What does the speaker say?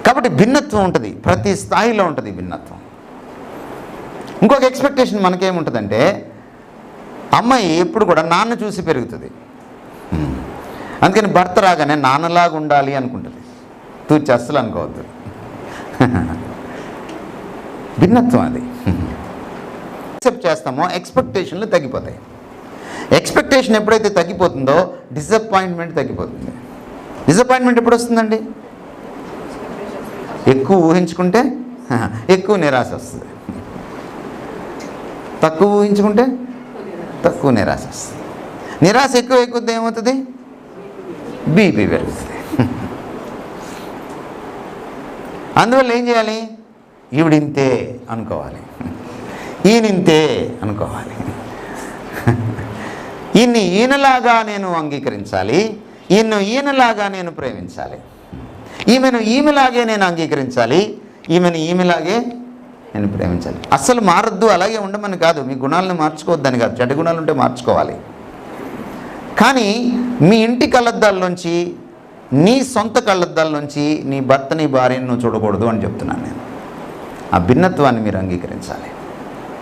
కాబట్టి భిన్నత్వం ఉంటుంది, ప్రతి స్థాయిలో ఉంటుంది భిన్నత్వం. ఇంకొక ఎక్స్పెక్టేషన్ మనకేముంటుందంటే, అమ్మాయి ఎప్పుడు కూడా నాన్న చూసి పెరుగుతుంది. అందుకని భర్త రాగానే నాన్నలాగా ఉండాలి అనుకుంటుంది. తూచి అస్సలు అనుకోవద్దు. భిన్నత్వం అది. యాక్సెప్ట్ చేస్తామో ఎక్స్పెక్టేషన్లు తగ్గిపోతాయి. ఎక్స్పెక్టేషన్ ఎప్పుడైతే తగ్గిపోతుందో డిసప్పాయింట్మెంట్ తగ్గిపోతుంది. డిసప్పాయింట్మెంట్ ఎప్పుడు వస్తుందండి? ఎక్కువ ఊహించుకుంటే ఎక్కువ నిరాశ వస్తుంది, తక్కువ ఊహించుకుంటే తక్కువ నిరాశ వస్తుంది. నిరాశ ఎక్కువ ఏమవుతుంది? బీపీ పెరుగుతుంది. అందువల్ల ఏం చేయాలి? ఈవిడింతే అనుకోవాలి, ఈయనింతే అనుకోవాలి. ఈయనలాగా నేను అంగీకరించాలి, ఈయనలాగా నేను ప్రేమించాలి, ఈమెలాగే నేను అంగీకరించాలి, ఈమెలాగే నేను ప్రేమించాలి. అస్సలు మారద్దు, అలాగే ఉండమని కాదు, మీ గుణాలను మార్చుకోవద్దని కాదు, చెడ్డ గుణాలు ఉంటే మార్చుకోవాలి. కానీ మీ ఇంటి కళ్ళద్దాల్లోంచి, నీ సొంత కళ్ళద్దాల్లోంచి నీ భర్తని భార్యను నువ్వు చూడకూడదు అని చెప్తున్నాను నేను. ఆ భిన్నత్వాన్ని మీరు అంగీకరించాలి.